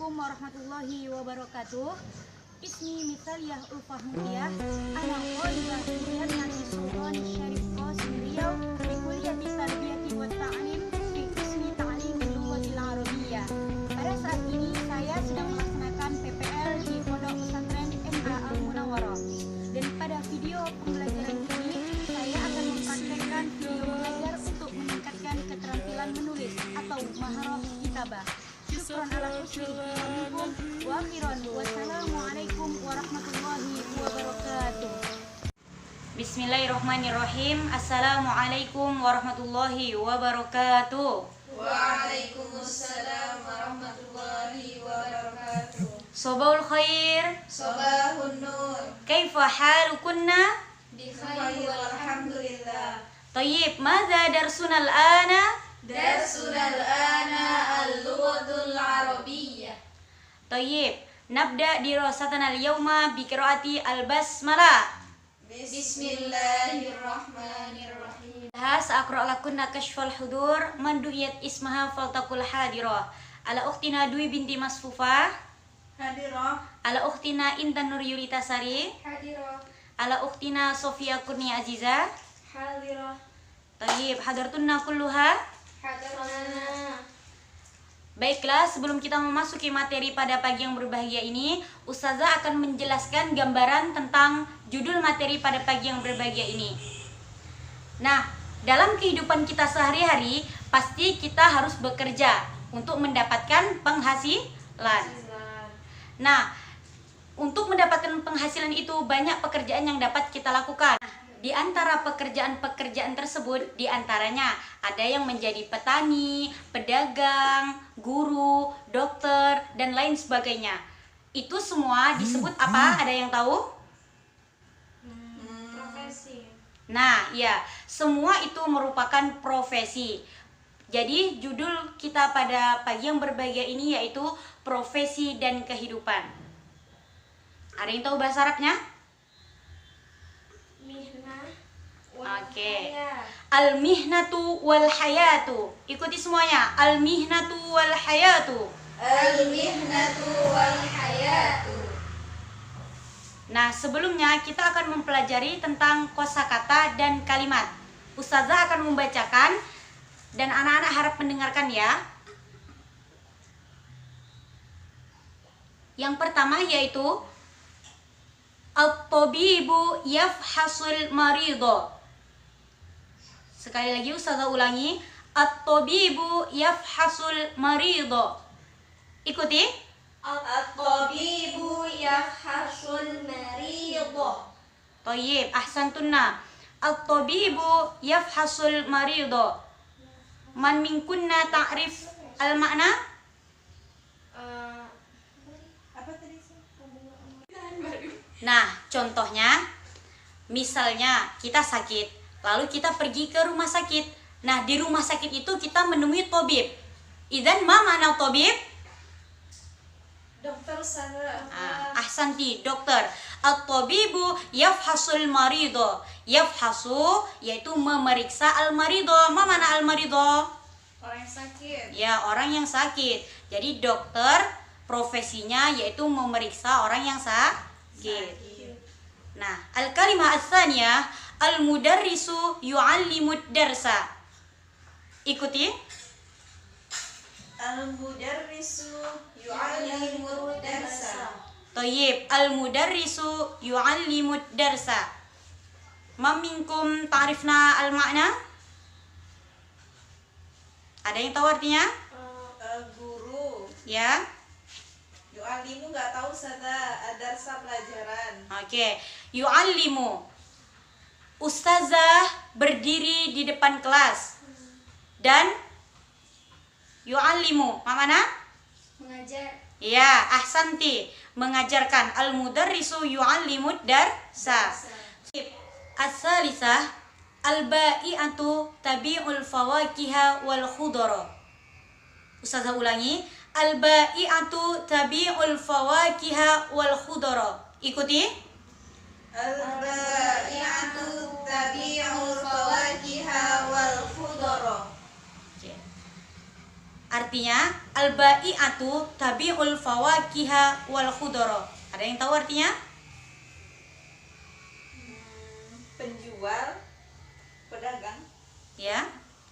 Assalamualaikum warahmatullahi wabarakatuh. Ismi Mithaliyah Ulfahmudiyah. Ana Qolibah Surian Nati Sultan Syarif Qasim Riau di Kuliah Tarbiyati wa Ta'lim di Qismi Ta'lim Lughatil Arabiyyah. Pada saat ini saya sedang melaksanakan PPL di Pondok Pesantren MA Al Munawwarah. Dan pada video pembelajaran ini saya akan mempraktekkan video belajar untuk meningkatkan keterampilan menulis atau maharah kitabah. Syukran ala husni istiqamatikum wa akhiran wassalamualaikum warahmatullahi wabarakatuh. Bismillahirrahmanirrahim. Assalamualaikum warahmatullahi wabarakatuh. Waalaikumsalam warahmatullahi wabarakatuh. Sobahul khair. Sobahun nur. Kaifa halukunna? Bikhair walhamdulillah. Tayyib, madza darsuna al-ana? Darsuna al-ana al-lughatul arabiyyah. Tayyib, nabda dirasatana al-yawma bi qiraati al-basmalah. Bismillahirrahmanirrahim. Sa'aqra' lakunna kashfal hudur man du'iyat ismaha faltaqul hadirah. Ala ukhtina Dwi binti Masfufah. Hadirah. Ala ukhtina Intan Nur Yulita Sari. Hadirah. Ala ukhtina Sofia Kurnia Aziza. Hadirah. Tayyib, hadartunna kulluha. Hadirana. Baiklah, sebelum kita memasuki materi pada pagi yang berbahagia ini, Ustazah akan menjelaskan gambaran tentang judul materi pada pagi yang berbahagia ini. Nah, dalam kehidupan kita sehari-hari, pasti kita harus bekerja untuk mendapatkan penghasilan. Nah, untuk mendapatkan penghasilan itu banyak pekerjaan yang dapat kita lakukan. Di antara pekerjaan-pekerjaan tersebut, di antaranya ada yang menjadi petani, pedagang, guru, dokter, dan lain sebagainya. Itu semua disebut apa? Ada yang tahu? Profesi. Nah, ya, semua itu merupakan profesi. Jadi, judul kita pada pagi yang berbahagia ini yaitu profesi dan kehidupan. Ada yang tahu bahasa Arabnya? Oke. Al-mihnatu wal hayatu. Ikuti semuanya. Al-mihnatu wal hayatu. Al-mihnatu wal hayatu. Nah, sebelumnya kita akan mempelajari tentang kosakata dan kalimat. Ustazah akan membacakan dan anak-anak harap mendengarkan ya. Yang pertama yaitu at-tabibu yafhasul marido. Sekali lagi Ustazah ulangi. At-tabibu yafhasul marido. Ikuti. At-tabibu yafhasul marido. Thayyib, ahsantunna. At-tabibu yafhasul marido. Man minkunna ta'rif al-makna? Nah, contohnya, misalnya kita sakit, lalu kita pergi ke rumah sakit. Nah, di rumah sakit itu kita menemui tabib. Idzan ma ma'na tabib? Dokter sana. Ahsanti, dokter. At-tabibu yafhasul marido. Yafhasu yaitu memeriksa al-marido. Ma mana al-marido? Orang yang sakit. Ya, orang yang sakit. Jadi dokter profesinya yaitu memeriksa orang yang sakit. Nah, al-kalimah ats-tsaniyah al-mudarrisu yu'allimud darsa. Ikuti. Al-mudarrisu yu'allimud darsa. Thayyib, al-mudarrisu yu'allimud darsa. Ma minkum ta'rifna al-makna? Ada yang tahu artinya? Guru. Ya. Yu'allimu nggak tahu sada darsa pelajaran. Oke. Yu'allimu. Ustazah berdiri di depan kelas. Dan yu'allimu, mana? Mengajar. Ya, ahsanti, mengajarkan. Al-mudarrisu yu'allimud darsa. As-salisah al-ba'i'atu tabi'ul fawakiha wal khudara. Ustazah ulangi. Al-ba'i'atu tabi'ul fawakiha wal khudara. Ikuti. Al-ba'i'atu tabi'ul fawakiha wal khudara. artinya al-bai'atu tabi'ul fawakiha wal khudara. Ada yang tahu artinya? Penjual, pedagang. Ya.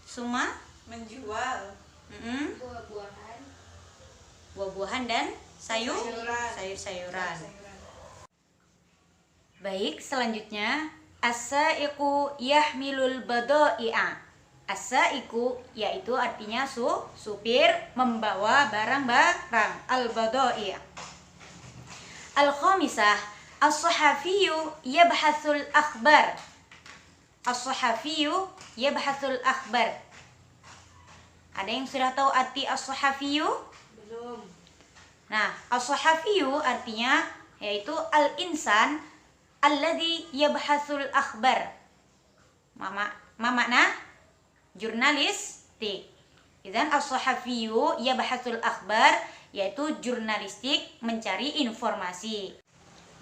Suma? Menjual Buah-buahan. Buah-buahan dan sayuran. sayur-sayuran. Baik, selanjutnya as-saiqu yahmilul badai'a. As-saiqu yaitu artinya supir membawa barang-barang. Al-badai'. Al-khamisah as-sahafiyu yabhasul akhbar. As-sahafiyu yabhasul akhbar. Ada yang sudah tahu arti as-sahafiyu? Belum. Nah, as-sahafiyu artinya yaitu al-insan alladzi yabhasul akhbar. Makna jurnalistik. Idzan as-sahafiyu yabhasul akhbar yaitu jurnalistik, mencari informasi.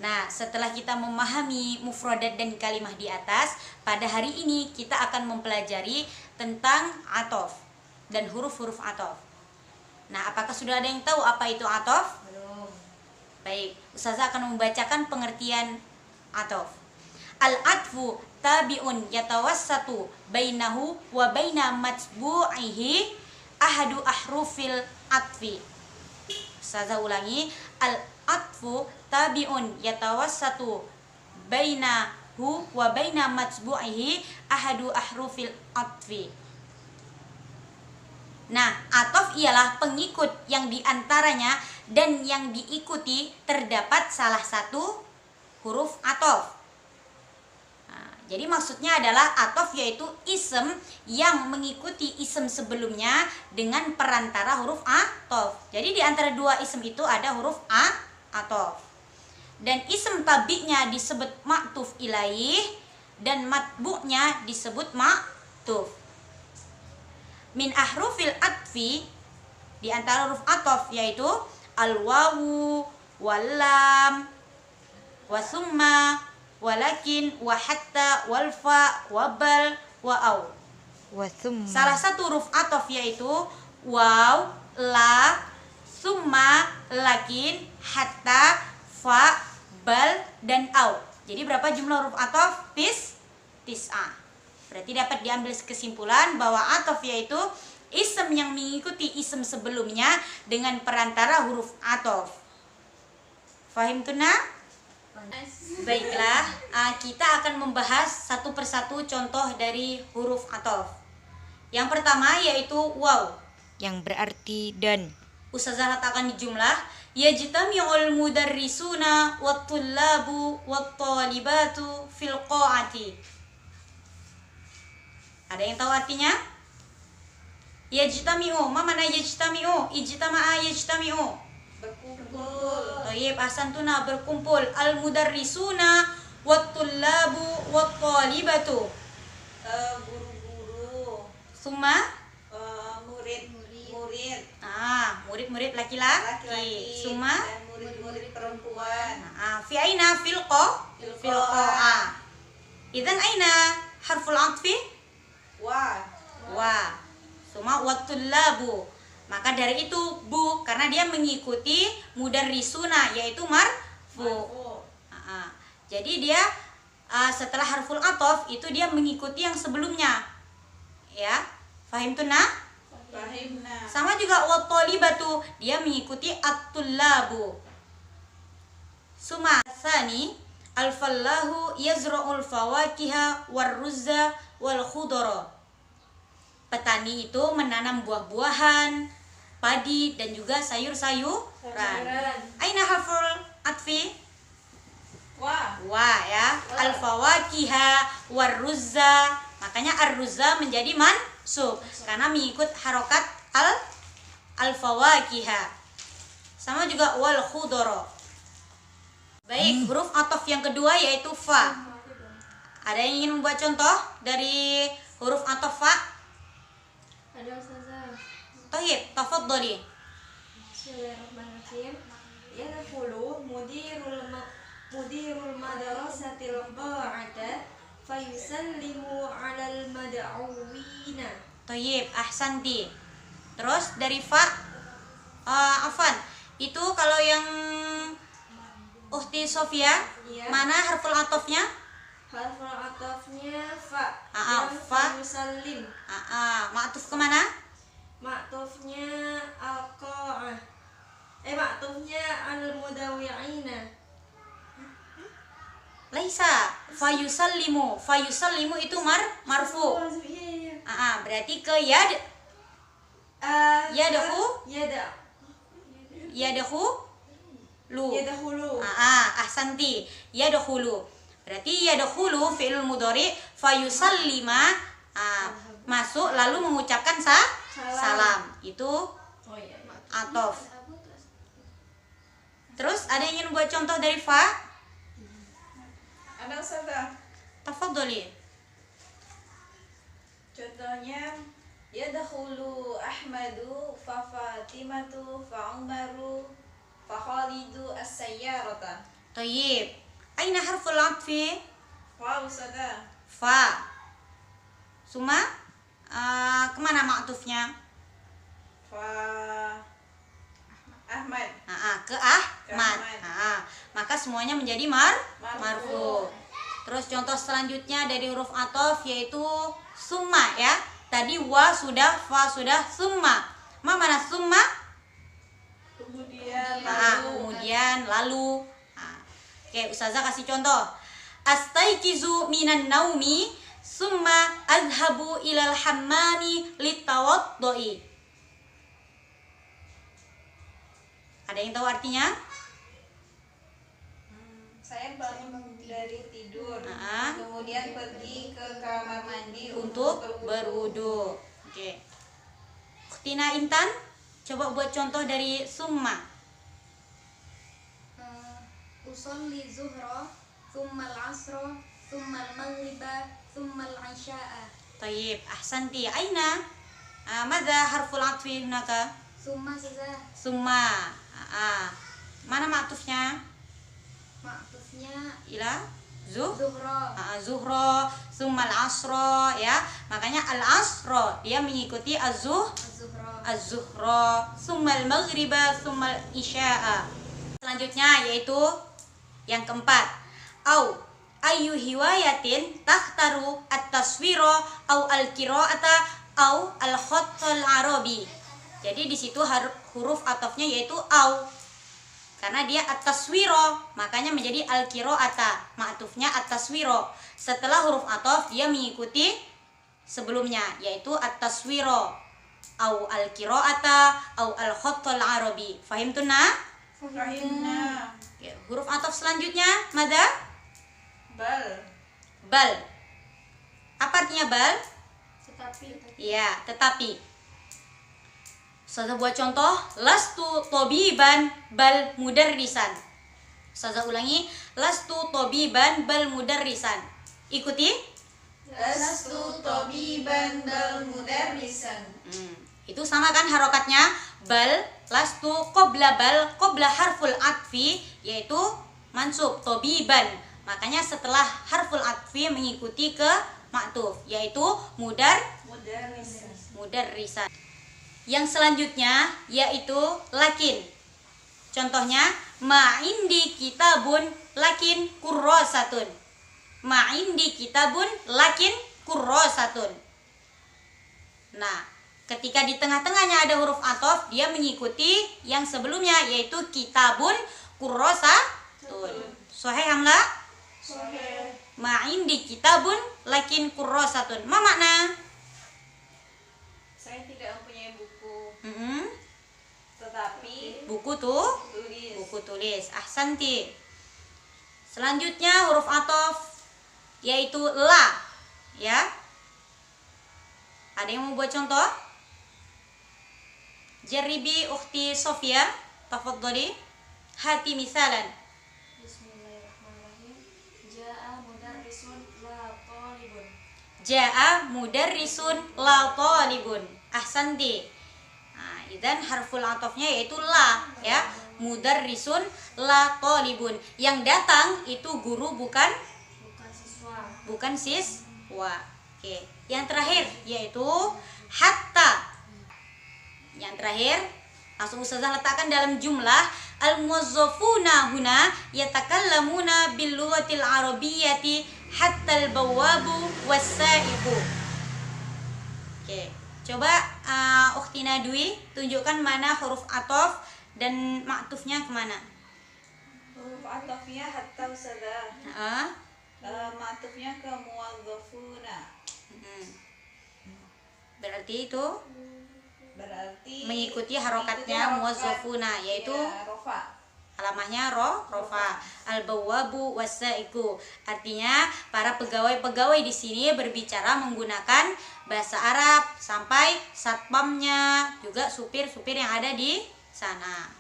Nah, setelah kita memahami mufradat dan kalimah di atas, pada hari ini kita akan mempelajari tentang atof dan huruf-huruf atof. Nah, apakah sudah ada yang tahu apa itu atof? Belum. Baik, Ustazah akan membacakan pengertian atof. Al-atfu tabi'un yatawassatu bainahu wa baina matbu'ihi ahadu ahrufil atfi. Ustazah ulangi, al-atfu tabi'un yatawassatu bainahu wa baina matbu'ihi ahadu ahrufil atfi. Nah, atof ialah pengikut yang diantaranya dan yang diikuti terdapat salah satu huruf atof. Nah, jadi maksudnya adalah atof yaitu isem yang mengikuti isem sebelumnya dengan perantara huruf atof. Jadi di antara dua isem itu ada huruf atof. Dan isem tabi'nya disebut ma'tuf ilaih dan matbu'nya disebut ma'tuf. Min ahrufil atfi, di antara huruf atof yaitu al-wawu, wal-lam, wa-summa, walakin, wa hatta, wal-fa, wa-bal, wa-au. Salah satu huruf atof yaitu waw, la, summa, lakin, hatta, fa, bal, dan au. Jadi berapa jumlah huruf atof? Tis'ah. Berarti dapat diambil kesimpulan bahwa atof yaitu isem yang mengikuti isem sebelumnya dengan perantara huruf atof. Fahim tuna? Baiklah, kita akan membahas satu persatu contoh dari huruf atof. Yang pertama yaitu waw, yang berarti dan. Ustazah letakkan di jumlah. Yajtami'ul mudarrisuna wat-tullabu wat-talibatu fil qa'ati. Ada yang tahu artinya? Yajtami'u, ma mana yajtami'u? Ijtama'a yajtami'u. Berkumpul. Thayyib, ahsantuna, berkumpul. Al-mudarrisuna wat-tullabu wat-talibatu. Guru-guru. Summa? Murid. Murid-murid laki-laki. Laki-laki. Summa? Dan murid-murid perempuan. Fi aina fil qa'ah. Idzan aina harful 'athfi? Wa. Summa wat-tullabu. Maka dari itu bu, karena dia mengikuti mudarrisuna yaitu marfu. Jadi dia setelah harful atof itu dia mengikuti yang sebelumnya. Ya, fahim tuna? Fahimna. Sama juga wat-talibatu, dia mengikuti at-tullabu. Summa tsani al-fallahu yazra'ul fawakiha war-ruzza wal khudara. Petani itu menanam buah-buahan, padi dan juga sayur-sayuran. Aina harful atfi? Wa ya. Al-fawakiha war-ruzza. Makanya ar-ruzza menjadi mansub karena mengikut harokat al-fawakiha. Sama juga wal khudara. Baik, huruf atof yang kedua yaitu fa. Ada yang ingin membuat contoh dari huruf atof fa? Ada Ustazah. Tayyib, tafadhali. Bismillahirrahmanirrahim. Yadkhulu mudirul madrasatil qa'ata fayusallimu 'alal mad'uwina. Tayyib, ahsanti. Terus dari fa, afan. Itu kalau yang Ukhti Sofia, Iya. mana harful atofnya? Harful atofnya fa. Ah, Yang fa. Yusallim. Ma'tuf kemana? Maktufnya al-qa'ah. Maktufnya al-mudawi'ina. Laisa, fayusallimu. Fayusallimu itu marfu. Iya. Berarti ke yad, Yadahu? yadahu lu. Yadahulu. Ahsanti. Yadkhulu. Berarti yadkhulu fi'il mudhari, fayusallima masuk lalu mengucapkan salam. Itu Oh iya. atof. Terus ada yang ingin buat contoh dari fa? Ada Ustazah. Tafadholi. Contohnya yadkhulu Ahmadu fa Fatimatu fa Umaru fa Khalidu as-sayyarata. Thayyib. Aina harful atfi? Fa Ustazah. Fa. Suma kemana ma'tufnya? Fa Ahmad. Ke Ahmad. Ahmad. Maka semuanya menjadi marfu. Terus contoh selanjutnya dari huruf atof yaitu summa ya. Tadi wa sudah, fa sudah, summa. Mana summa? Kemudian Kemudian lalu. Oke, Ustazah kasih contoh. Astaikizu minan naumi summa azhabu ilal hammami litawaddoi. Ada yang tahu artinya? saya bangun dari tidur, kemudian pergi ke kamar mandi Untuk berwudu. Oke. Tina Intan, coba buat contoh dari summa. Usolli zuhra, thumma al-asra, thumma al-maghriba, thumma al-isya'a. Tayyib, ahsanti. Aina? Madza harful atfi hunaka? Summa saja. Summa. Mana ma'tufnya? Maktufnya Ila zuhra. Zuhra, summa al-asra ya. Makanya al-asra dia mengikuti Az-zuhra. az-zuhra, summa al-maghriba, summa al-isya'a. Selanjutnya yaitu yang keempat. Au ayu hiwayatin takhtaru at-taswira au al-qira'ata au al-khattal arabi. Jadi di situ huruf atofnya yaitu au. Karena dia at-taswira, makanya menjadi al-qira'ata. Ma'tufnya at-taswira. Setelah huruf atof dia mengikuti sebelumnya yaitu at-taswira au al-qira'ata au al-khattal arabi. Fahimtuna? Fahimna. Ya, huruf atof selanjutnya madza? Bal. Apa artinya bal? Tetapi Ya, tetapi. Ustazah buat contoh, lastu tobiban bal mudarrisan. Ustazah ulangi, lastu tobiban bal mudarrisan. Ikuti. Lastu tabiban bal mudarrisan. Itu sama kan harokatnya? Bal, lastu, qobla bal, qobla harful atfi, yaitu mansub, tobiban. Makanya setelah harful atfi mengikuti ke ma'tuf, yaitu mudarrisan. Yang selanjutnya yaitu lakin. Contohnya ma'indi kitabun lakin kurrosatun. Ma'indi kitabun lakin kurrosatun. Nah, ketika di tengah-tengahnya ada huruf atof, dia mengikuti yang sebelumnya yaitu kitabun kurrosatun. Sahih hamla? Sahih. Ma'indi kitabun lakin kurrosatun. Ma makna? Saya tidak mempunyai buku, tetapi Buku tulis. Ahsanti. Selanjutnya huruf atof yaitu la, ya. Ada yang mau buat contoh? Jaribi ukhti Sofia, tafadhali. Hati misalan. Bismillahirrahmanirrahim. Ja'a mudarrisun la talibun. Ja'a mudarrisun la talibun. Ahsanti. Idzan harful atofnya yaitu la, ya. Mudarrisun la talibun. Yang datang itu guru bukan siswa. Oke. Yang terakhir yaitu hatta. Yang terakhir, langsung ustazah letakkan dalam jumlah. Al-muwazzafuna huna yatakallamuna bil lughatil arabiyyati hatta al-bawwabu was-sa'iqu. Oke, coba Ukhtina Dwi tunjukkan mana huruf ataf dan ma'tufnya kemana. Huruf atafnya hatta ustazah. Ma'tufnya ke muwazzafuna. Berarti itu Berarti mengikuti harokatnya muwazzafuna, yaitu ya, rofa. alamahnya rofa. Al-bawwabu was-sa'iqu. Artinya para pegawai-pegawai di sini berbicara menggunakan bahasa Arab sampai satpamnya, juga supir-supir yang ada di sana.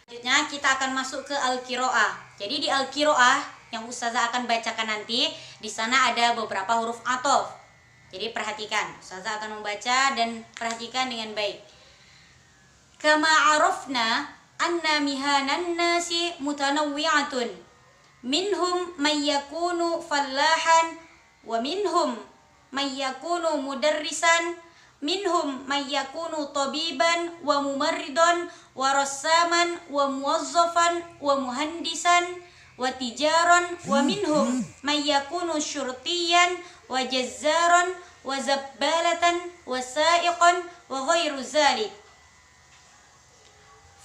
Selanjutnya kita akan masuk ke al-qiraah. Jadi di al-qiraah yang ustazah akan bacakan nanti, di sana ada beberapa huruf ataf. Jadi perhatikan, ustazah akan membaca dan perhatikan dengan baik. Kama arafna anna mihanan nasi mutanawwi'atun. Minhum may yakunu fallahan wa minhum may yakunu mudarrisan, minhum may yakunu tabiban wa mumarridan wa rassaman wa muwazzafan wa muhandisan wa tijaran, wa minhum may yakunu syurtiyan wa jazzaran wa zabbalatan wa sa'iqan wa ghairu zalik.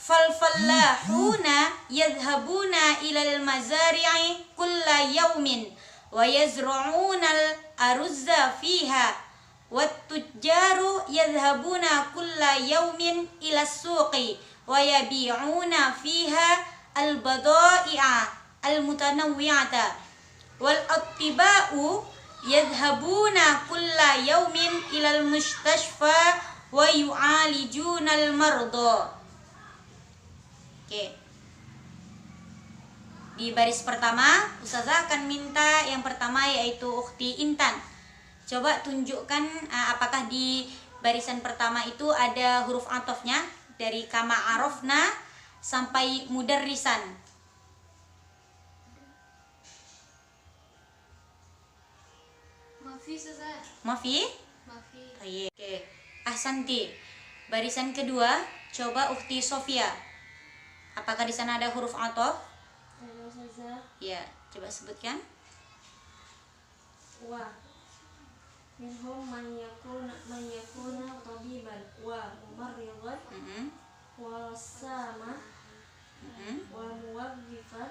Fal-fallahuna yadhhabuna ilal mazari'i kulla yawmin wa yazra'una al-aruzza fiha wat-tujjaru yadhhabuna kulla yawmin ila suqi wa yabi'una fiha al-bada'i'a al-mutanawwi'ata wal-attiba'u yadhhabuna kulla yawmin ilal mustashfa wa yu'alijuna al-marda. Oke. Di baris pertama, ustazah akan minta yang pertama yaitu Ukhti Intan. Coba tunjukkan apakah di barisan pertama itu ada huruf atofnya dari kama arafna sampai mudarrisan. Mafi Ustazah. Mafi? Mafi. Oke. Ahsanti. Barisan kedua, coba Ukhti Sofia. Apakah di sana ada huruf ataf? Ada Ustazah. Ya, coba sebutkan. Wa minhum man yakuna tabiban wa mumarridan wa sama wa muwazzifan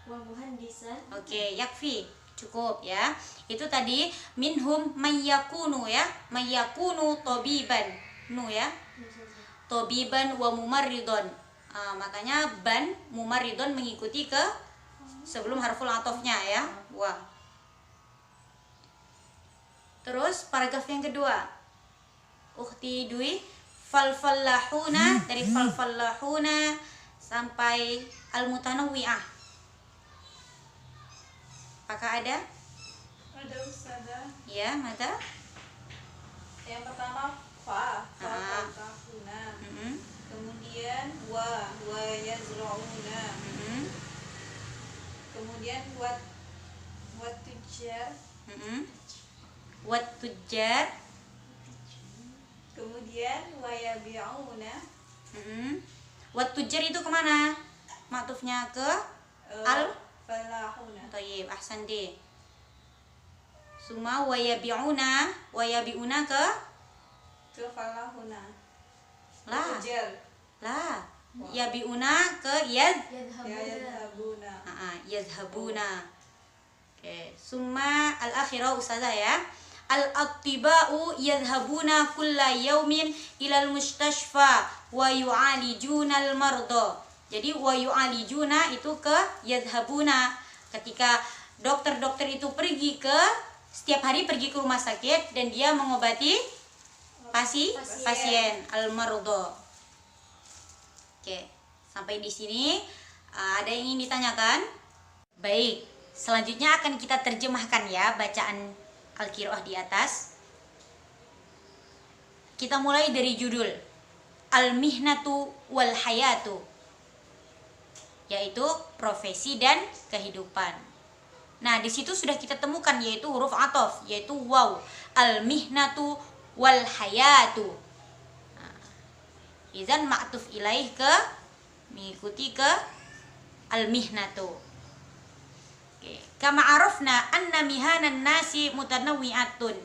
wa muhandisan. Oke, yakfi. Cukup ya. Itu tadi minhum mayyakunu ya. Mayyakunu tabiban. Nu ya. Tabiban wa mumarridon. Makanya ban mumarridon mengikuti ke sebelum harful atofnya ya. Wa. Terus paragraf yang kedua. Ukhti Dwi, fal-fallahuna, dari fal-fallahuna sampai al-mutanawwi'ah. Apakah ada? Ada ustazah. Ya, mata. Yang pertama fa fallahuna. Kemudian wa yazra'una. Kemudian wat tujjar. Wat tujjar. Kemudian wa yabi'una. Wat tujjar itu kemana? Maktufnya ke al falahuna. Tayyib, ahsanti. Suma wa yabi'una ke falahuna. lah. Tujjar. Lah. Yabi'una ke yad. Yadhabuna. Yadhabuna. Oke, summa al-akhirah ustazah ya. Al-attiba'u yadhabuna kulla yaumin ilal mustashfa wa yu'alijuna al-marda. Jadi wa yu'alijuna itu ke yadhabuna. Ketika dokter-dokter itu pergi ke setiap hari pergi ke rumah sakit dan dia mengobati pasien al-marda. Oke, sampai di sini ada yang ingin ditanyakan? Baik. Selanjutnya akan kita terjemahkan ya bacaan Al-Qiraah di atas. Kita mulai dari judul Al-Mihnatu wal Hayatu, yaitu profesi dan kehidupan. Nah, di situ sudah kita temukan yaitu huruf ataf, yaitu waw. Al-mihnatu wal hayatu. Izan ma'tuf ilaih ke mengikuti ke al-mihnatu. Kama arafna anna mihanan nasi mutanawwi'atun.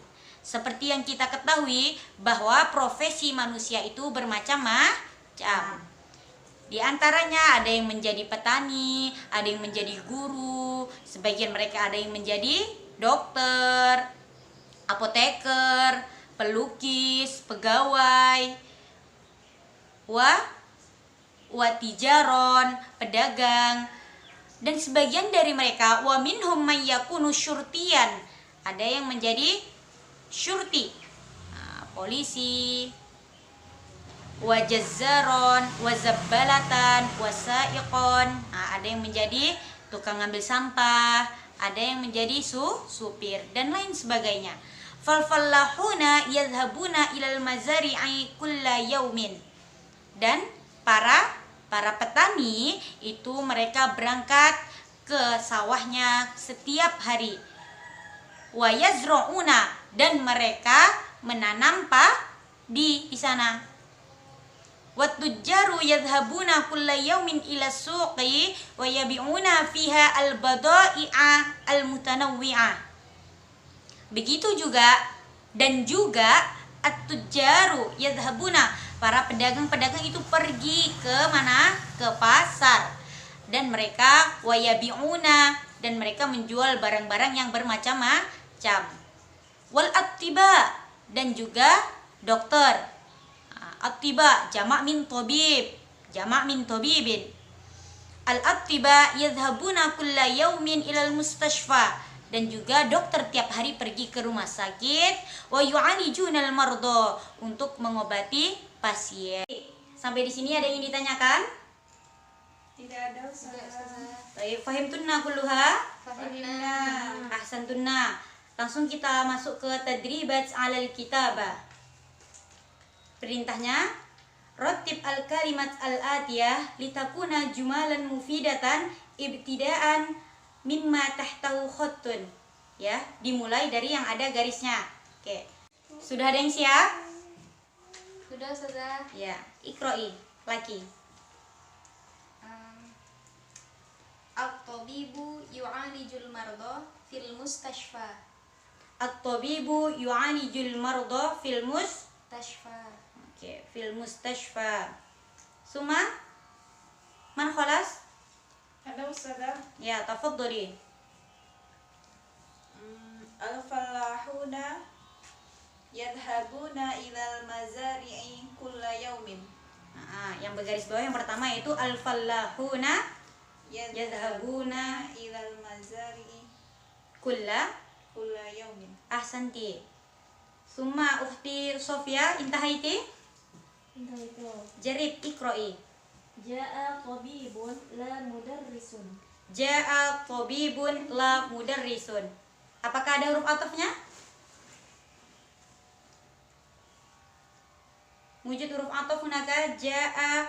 Seperti yang kita ketahui bahwa profesi manusia itu bermacam-macam. Di antaranya ada yang menjadi petani, ada yang menjadi guru, sebagian mereka ada yang menjadi dokter, apoteker, pelukis, pegawai, watijaron, pedagang, dan sebagian dari mereka wa minhum may yakunu syurtiyan, ada yang menjadi syurti, polisi, wajazzaron, wazabbalatan, wasaiqon, ada yang menjadi tukang ngambil sampah, ada yang menjadi supir dan lain sebagainya. Fal-fallahuna yadhhabuna ilal mazari'i kulla yaumin. Dan para petani itu mereka berangkat ke sawahnya setiap hari. Wa yazra'una, dan mereka menanam padi di sana. Wat-tujjaru yadhhabuna kulla yaumin ila suqi wa yabi'una fiha al-bada'i'a al-mutanawwi'ah. Begitu juga dan juga at-tujjaru yadhhabuna, para pedagang-pedagang itu pergi ke mana? Ke pasar. Dan mereka wa yabi'una, dan mereka menjual barang-barang yang bermacam-macam. Wal attiba, dan juga dokter. Attiba jamak min tabib, jamak min tabibin. Al attiba yadhhabuna kulla yaumin ilal mustashfa, dan juga dokter tiap hari pergi ke rumah sakit. Wa yu'alijuna al marda, untuk mengobati pasien. Sampai di sini ada yang ditanyakan? Tidak ada Ustazah. Baik, fahimtunna kulluha? Fahimna. Ahsantunna. Langsung kita masuk ke tadribat 'alal kitabah. Perintahnya, rattib al-kalimat al-atiyah litakuna jumalan mufidatan ibtidaan mimma tahtahu khattun. Ya, dimulai dari yang ada garisnya. Oke. Sudah ada yang siap? Sudah, Ustazah. Ya, iqra'i, laki. At-tabibu yu'alijul marda fil mustashfa. At-tabibu yu'alijul marda fil Tashfa. Oke, fil mustashfa. Suma? Man khalas? Ada Ustazah. Ya, tafaddali. Al-fallahuna yadhhabuna ilal mazari'i kulla yaumin. Yang bergaris bawah yang pertama yaitu al-fallahuna yadhhabuna ilal mazari'i kulla yaumin. ahsanti. Summa ukhti Sofia intahaiti? Entah itu. Jarib iqra'i. Ja'a tabibun la mudarrisun. Ja'a tabibun la mudarrisun. Apakah ada huruf atofnya? Wujud huruf atof hunaka ja'a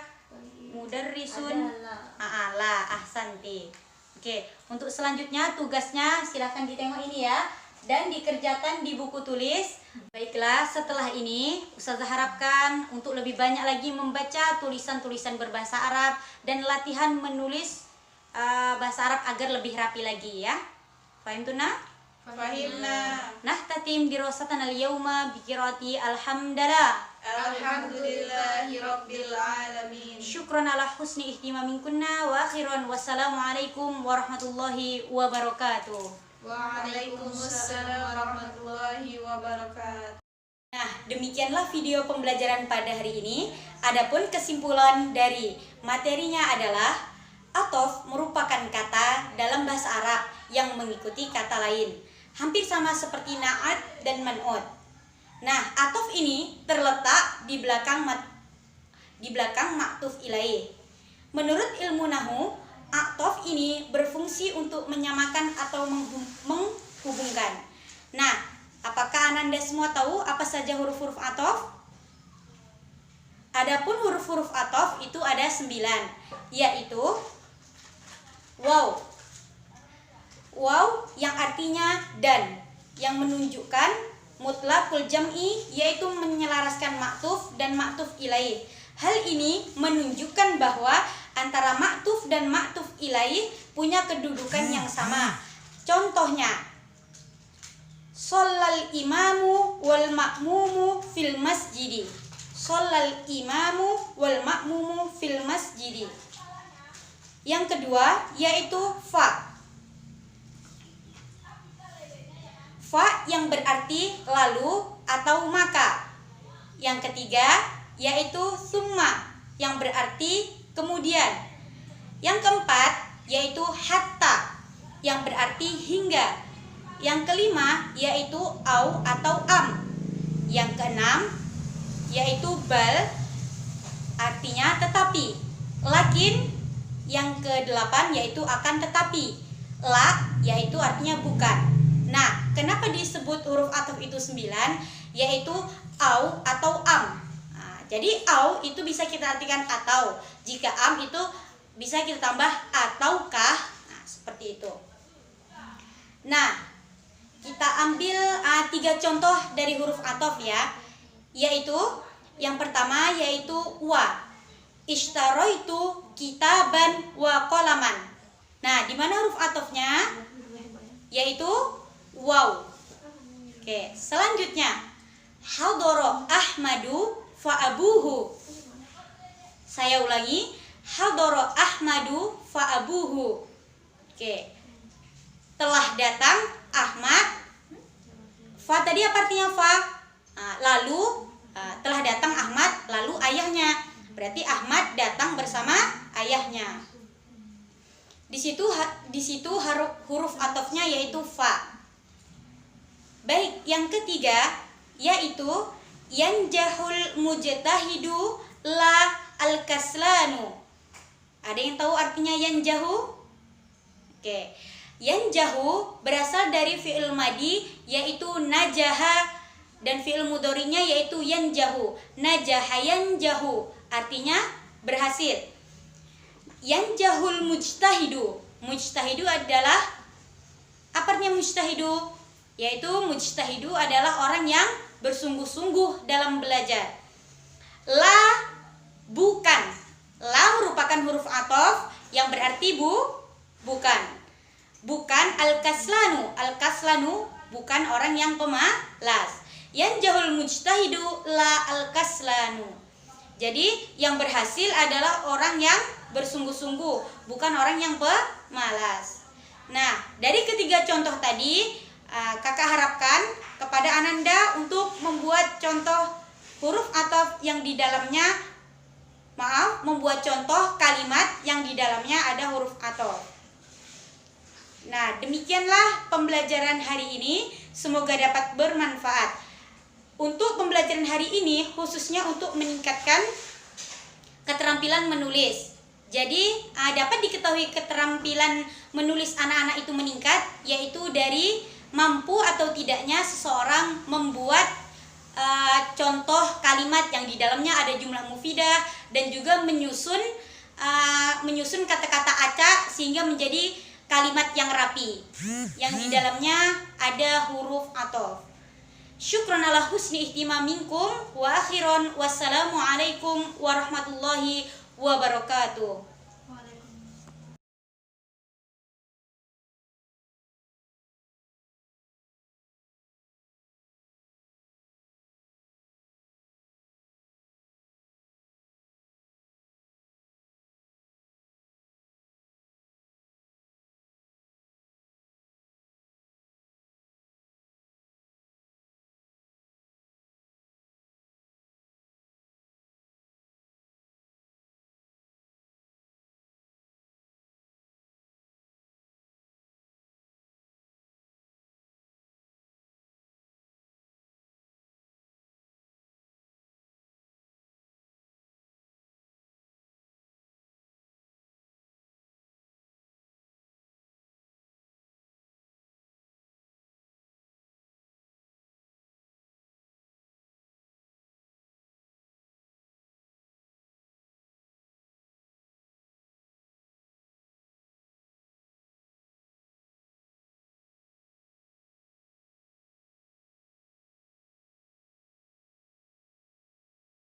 mudarrisun. Adalah. La ahsanti. Oke, untuk selanjutnya tugasnya silahkan ditengok ini ya dan dikerjakan di buku tulis. Baiklah, setelah ini Ustazah harapkan untuk lebih banyak lagi membaca tulisan-tulisan berbahasa Arab dan latihan menulis bahasa Arab agar lebih rapi lagi ya. Fahimtuna? Fahimna. Nahtatim dirasatan al-yawma biqiraati alhamdulillah. Alhamdulillahi rabbil alamin. Syukran ala husni ihtimaminkunna wa akhiran wassalamualaikum warahmatullahi wabarakatuh. Waalaikumsalam warahmatullahi wabarakatuh. Nah, demikianlah video pembelajaran pada hari ini. Adapun kesimpulan dari materinya adalah atof merupakan kata dalam bahasa Arab yang mengikuti kata lain, hampir sama seperti na'at dan man'ut. Nah, atof ini terletak di belakang ma'tuf ilaih. Menurut ilmu nahwu, atof ini berfungsi untuk menyamakan atau menghubungkan. Nah, apakah Ananda semua tahu apa saja huruf-huruf atof? Adapun huruf-huruf atof itu ada 9, yaitu waw. Waw yang artinya dan, yang menunjukkan mutlaqul jam'i, yaitu menyelaraskan ma'tuf dan ma'tuf ilaih. Hal ini menunjukkan bahwa antara ma'tuf dan ma'tuf ilaih punya kedudukan yang sama. Contohnya, Shallal imamu wal ma'mumu fil masjidi. Shallal imamu wal ma'mumu fil masjidi. Yang kedua yaitu fa. Fa yang berarti lalu atau maka. Yang ketiga yaitu summa yang berarti kemudian. Yang keempat yaitu hatta yang berarti hingga. Yang kelima yaitu au atau am. Yang keenam yaitu bal artinya tetapi. Lakin yang kedelapan yaitu akan tetapi. La yaitu artinya bukan. Nah, kenapa disebut huruf ataf itu 9? Yaitu au atau am. Nah, jadi au itu bisa kita artikan atau. Jika am itu bisa kita tambah ataukah. Nah, seperti itu. Nah, kita ambil 3 contoh dari huruf ataf ya. Yaitu yang pertama yaitu wa. Ishtaraitu kitaban wa qalaman. Nah, di mana huruf atafnya? Yaitu waw. Oke, selanjutnya hadara Ahmadu fa abuhu. Saya ulangi, hadara Ahmadu fa abuhu. Oke. Telah datang Ahmad. Fa tadi apa artinya fa? Lalu telah datang Ahmad lalu ayahnya. Berarti Ahmad datang bersama ayahnya. Di situ huruf atofnya yaitu fa. Baik, yang ketiga yaitu yanjahul mujtahidu la al-kaslanu. Ada yang tahu artinya yanjahu? Oke. Yanjahu berasal dari fi'il madi yaitu najaha dan fi'il mudhari'nya yaitu yanjahu. Najaha yanjahu artinya berhasil. Yanjahul mujtahidu. Mujtahidu adalah apa artinya mujtahidu? Yaitu mujtahidu adalah orang yang bersungguh-sungguh dalam belajar. La bukan. La merupakan huruf ataf yang berarti bukan. Bukan al-kaslanu. Al-kaslanu bukan orang yang pemalas. Yanjahul mujtahidu la al-kaslanu. Jadi yang berhasil adalah orang yang bersungguh-sungguh, bukan orang yang pemalas. Nah, dari ketiga contoh tadi, kakak harapkan kepada Ananda untuk membuat contoh huruf ataf yang di dalamnya, membuat contoh kalimat yang di dalamnya ada huruf ataf. Nah, demikianlah pembelajaran hari ini. Semoga dapat bermanfaat. Untuk pembelajaran hari ini khususnya untuk meningkatkan keterampilan menulis. Jadi dapat diketahui keterampilan menulis anak-anak itu meningkat, yaitu dari mampu atau tidaknya seseorang membuat contoh kalimat yang di dalamnya ada jumlah mufidah dan juga menyusun kata-kata acak sehingga menjadi kalimat yang rapi yang di dalamnya ada huruf ataf. Syukran ala husni ihtimaminkum wa akhiran wassalamu alaikum warahmatullahi wabarakatuh.